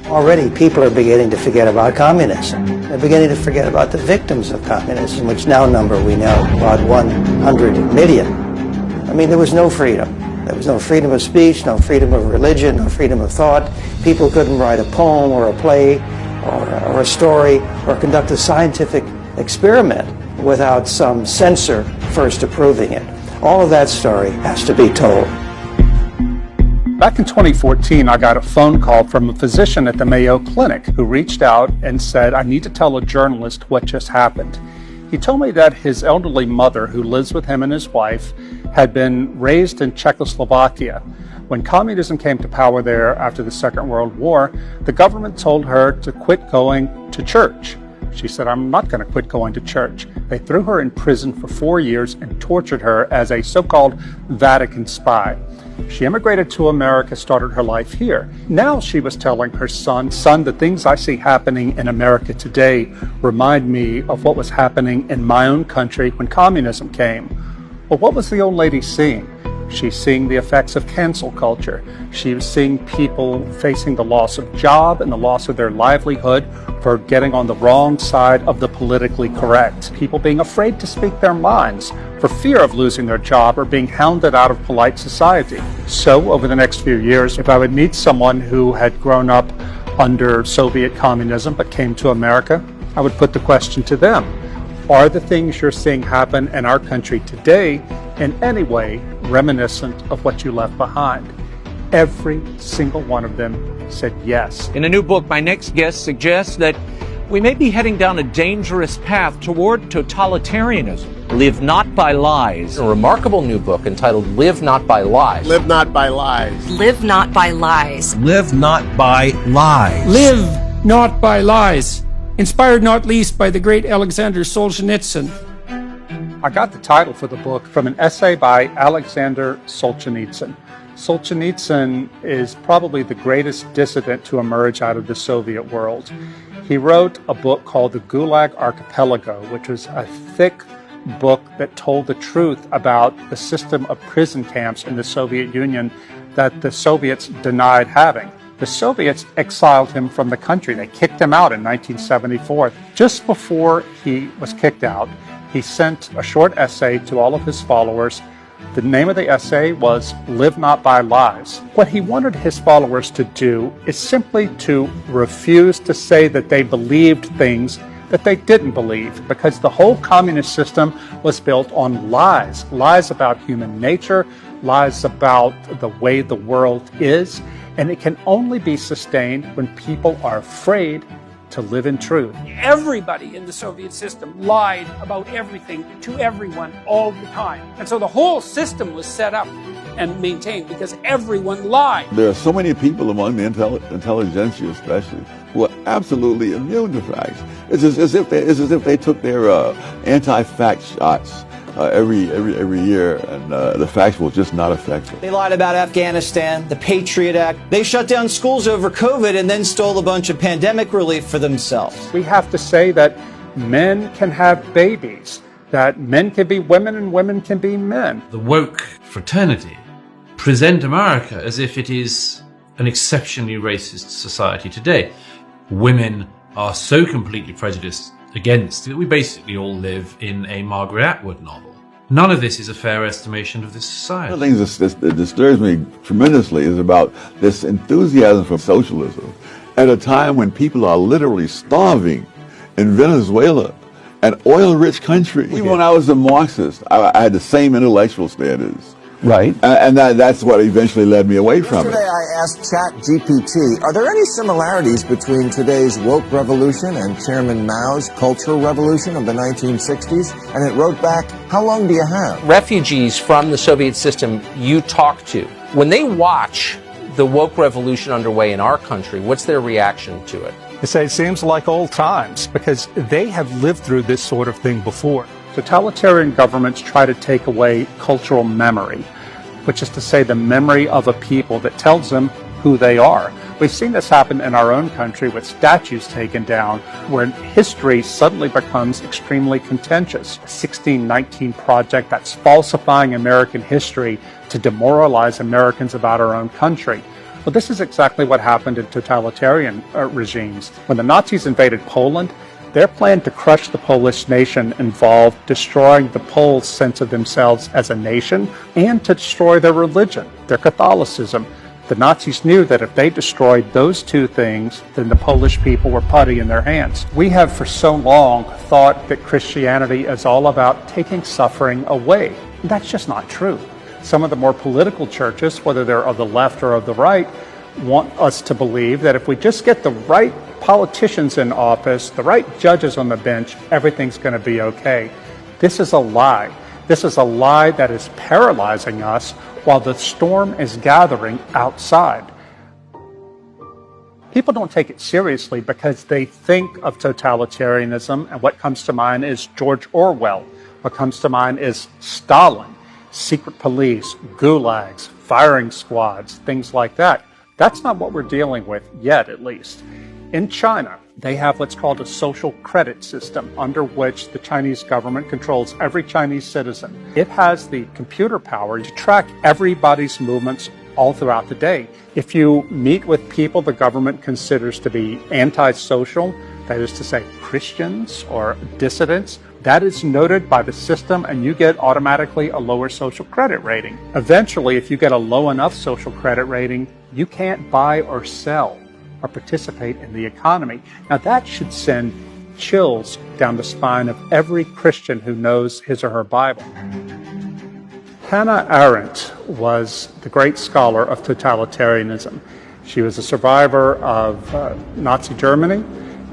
Already people are beginning to forget about communism. They're beginning to forget about the victims of communism, which now number, we know, about 100 million. I mean, there was no freedom. There was no freedom of speech, no freedom of religion, no freedom of thought. People couldn't write a poem or a play or a story or conduct a scientific experiment without some censor first approving it. All of that story has to be told. Back in 2014, I got a phone call from a physician at the Mayo Clinic who reached out and said, I need to tell a journalist what just happened. He told me that his elderly mother, who lives with him and his wife, had been raised in Czechoslovakia. When communism came to power there after the Second World War, the government told her to quit going to church. She said, I'm not going to quit going to church. They threw her in prison for 4 years and tortured her as a so-called Vatican spy. She immigrated to America, started her life here. Now she was telling her son, the things I see happening in America today remind me of what was happening in my own country when communism came. Well, what was the old lady seeing? She's seeing the effects of cancel culture. She was seeing people facing the loss of job and the loss of their livelihood for getting on the wrong side of the politically correct. People being afraid to speak their minds for fear of losing their job or being hounded out of polite society. So over the next few years, if I would meet someone who had grown up under Soviet communism but came to America, I would put the question to them. Are the things you're seeing happen in our country today in any way reminiscent of what you left behind? Every single one of them said yes. In a new book, my next guest suggests that we may be heading down a dangerous path toward totalitarianism. Live Not by Lies. A remarkable new book entitled Live Not by Lies. Live Not by Lies. Live Not by Lies. Live Not by Lies. Live Not by Lies. Inspired not least by the great Alexander Solzhenitsyn. I got the title for the book from an essay by Alexander Solzhenitsyn. Solzhenitsyn is probably the greatest dissident to emerge out of the Soviet world. He wrote a book called The Gulag Archipelago, which was a thick book that told the truth about the system of prison camps in the Soviet Union that the Soviets denied having. The Soviets exiled him from the country. They kicked him out in 1974. Just before he was kicked out, he sent a short essay to all of his followers. The name of the essay was Live Not by Lies. What he wanted his followers to do is simply to refuse to say that they believed things that they didn't believe, because the whole communist system was built on lies. Lies about human nature, lies about the way the world is. And it can only be sustained when people are afraid to live in truth. Everybody in the Soviet system lied about everything to everyone all the time. And so the whole system was set up and maintained because everyone lied. There are so many people among the intelligentsia especially who are absolutely immune to facts. It's as if they took their anti-fact shots every year, and the facts will just not affect them. They lied about Afghanistan, the Patriot Act. They shut down schools over COVID and then stole a bunch of pandemic relief for themselves. We have to say that men can have babies, that men can be women and women can be men. The woke fraternity present America as if it is an exceptionally racist society today. Women are so completely prejudiced against that we basically all live in a Margaret Atwood novel. None of this is a fair estimation of this society. One of the things that disturbs me tremendously is about this enthusiasm for socialism at a time when people are literally starving in Venezuela, an oil-rich country. Even when I was a Marxist, I had the same intellectual standards. Right. And that's what eventually led me away from it. Yesterday I asked ChatGPT, are there any similarities between today's woke revolution and Chairman Mao's Cultural Revolution of the 1960s? And it wrote back, how long do you have? Refugees from the Soviet system you talk to, when they watch the woke revolution underway in our country, what's their reaction to it? They say it seems like old times because they have lived through this sort of thing before. Totalitarian governments try to take away cultural memory, which is to say the memory of a people that tells them who they are. We've seen this happen in our own country with statues taken down, where history suddenly becomes extremely contentious. 1619 Project that's falsifying American history to demoralize Americans about our own country. Well, this is exactly what happened in totalitarian regimes. When the Nazis invaded Poland, their plan to crush the Polish nation involved destroying the Poles' sense of themselves as a nation and to destroy their religion, their Catholicism. The Nazis knew that if they destroyed those two things, then the Polish people were putty in their hands. We have for so long thought that Christianity is all about taking suffering away. That's just not true. Some of the more political churches, whether they're of the left or of the right, want us to believe that if we just get the right politicians in office, the right judges on the bench, everything's going to be okay. This is a lie. This is a lie that is paralyzing us while the storm is gathering outside. People don't take it seriously because they think of totalitarianism, and what comes to mind is George Orwell. What comes to mind is Stalin, secret police, gulags, firing squads, things like that. That's not what we're dealing with yet, at least. In China, they have what's called a social credit system under which the Chinese government controls every Chinese citizen. It has the computer power to track everybody's movements all throughout the day. If you meet with people the government considers to be antisocial, that is to say Christians or dissidents, that is noted by the system and you get automatically a lower social credit rating. Eventually, if you get a low enough social credit rating, you can't buy or sell or participate in the economy. Now that should send chills down the spine of every Christian who knows his or her Bible. Hannah Arendt was the great scholar of totalitarianism. She was a survivor of Nazi Germany,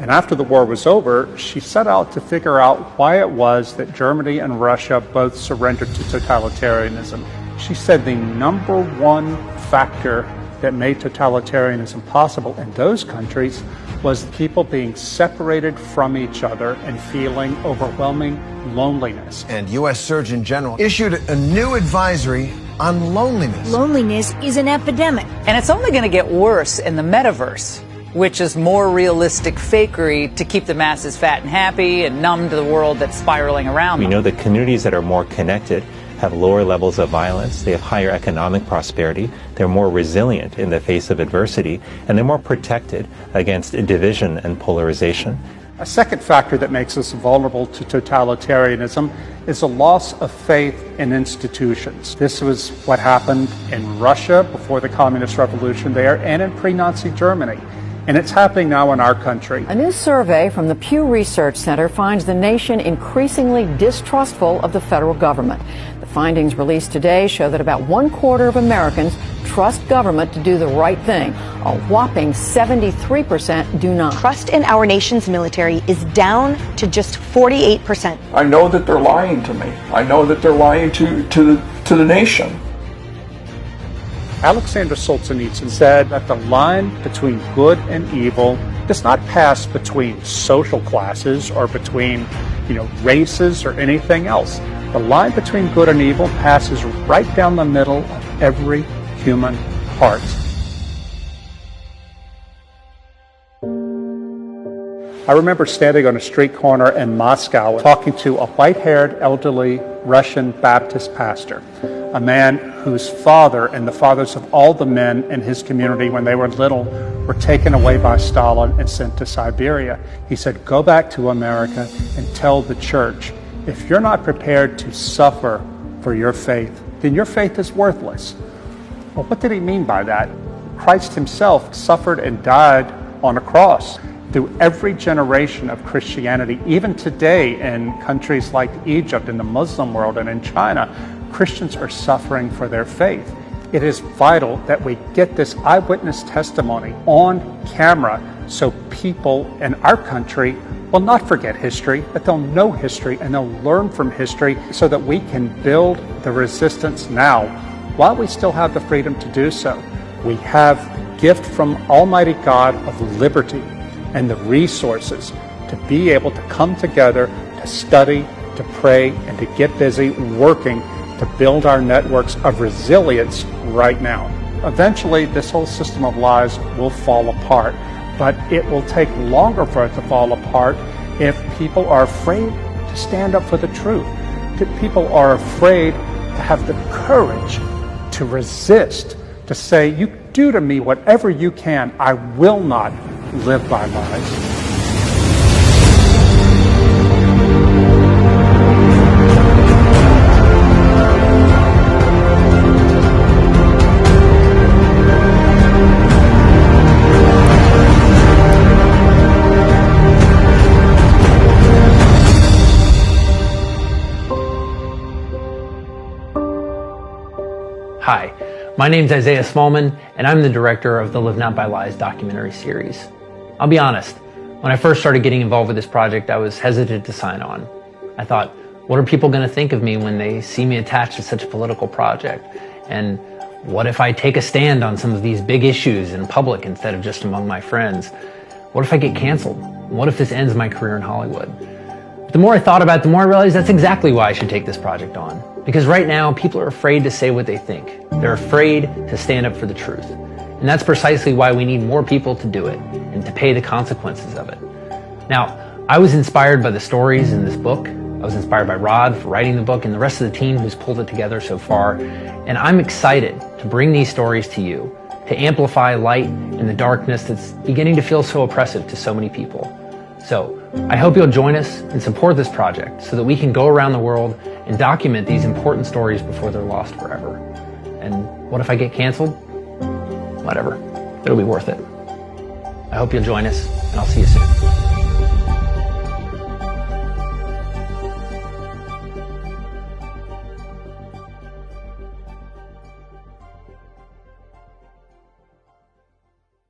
and after the war was over, she set out to figure out why it was that Germany and Russia both surrendered to totalitarianism. She said the number one factor that made totalitarianism possible in those countries was people being separated from each other and feeling overwhelming loneliness. And U.S. Surgeon General issued a new advisory on loneliness. Loneliness is an epidemic. And it's only going to get worse in the metaverse, which is more realistic fakery to keep the masses fat and happy and numb to the world that's spiraling around them. We know that communities that are more connected have lower levels of violence, they have higher economic prosperity, they're more resilient in the face of adversity, and they're more protected against division and polarization. A second factor that makes us vulnerable to totalitarianism is a loss of faith in institutions. This was what happened in Russia before the Communist Revolution there and in pre-Nazi Germany. And it's happening now in our country. A new survey from the Pew Research Center finds the nation increasingly distrustful of the federal government. The findings released today show that about 1/4 of Americans trust government to do the right thing. A whopping 73% do not. Trust in our nation's military is down to just 48%. I know that they're lying to me. I know that they're lying to the nation. Alexander Solzhenitsyn said that the line between good and evil does not pass between social classes or between, races or anything else. The line between good and evil passes right down the middle of every human heart. I remember standing on a street corner in Moscow talking to a white-haired, elderly Russian Baptist pastor, a man whose father and the fathers of all the men in his community when they were little were taken away by Stalin and sent to Siberia. He said, go back to America and tell the church, if you're not prepared to suffer for your faith, then your faith is worthless. Well, what did he mean by that? Christ himself suffered and died on a cross. Through every generation of Christianity, even today in countries like Egypt, in the Muslim world, and in China, Christians are suffering for their faith. It is vital that we get this eyewitness testimony on camera so people in our country will not forget history, but they'll know history and they'll learn from history so that we can build the resistance now while we still have the freedom to do so. We have the gift from Almighty God of liberty and the resources to be able to come together, to study, to pray, and to get busy working to build our networks of resilience right now. Eventually, this whole system of lies will fall apart, but it will take longer for it to fall apart if people are afraid to stand up for the truth, if people are afraid to have the courage to resist, to say, do to me whatever you can. I will not live by lies. Hi, my name's Isaiah Smallman, and I'm the director of the Live Not by Lies documentary series. I'll be honest, when I first started getting involved with this project, I was hesitant to sign on. I thought, what are people going to think of me when they see me attached to such a political project? And what if I take a stand on some of these big issues in public instead of just among my friends? What if I get canceled? What if this ends my career in Hollywood? But the more I thought about it, the more I realized that's exactly why I should take this project on. Because right now, people are afraid to say what they think. They're afraid to stand up for the truth. And that's precisely why we need more people to do it and to pay the consequences of it. Now, I was inspired by the stories in this book. I was inspired by Rod for writing the book and the rest of the team who's pulled it together so far. And I'm excited to bring these stories to you, to amplify light in the darkness that's beginning to feel so oppressive to so many people. So I hope you'll join us and support this project so that we can go around the world and document these important stories before they're lost forever. And what if I get canceled? Whatever. It'll be worth it. I hope you'll join us, and I'll see you soon.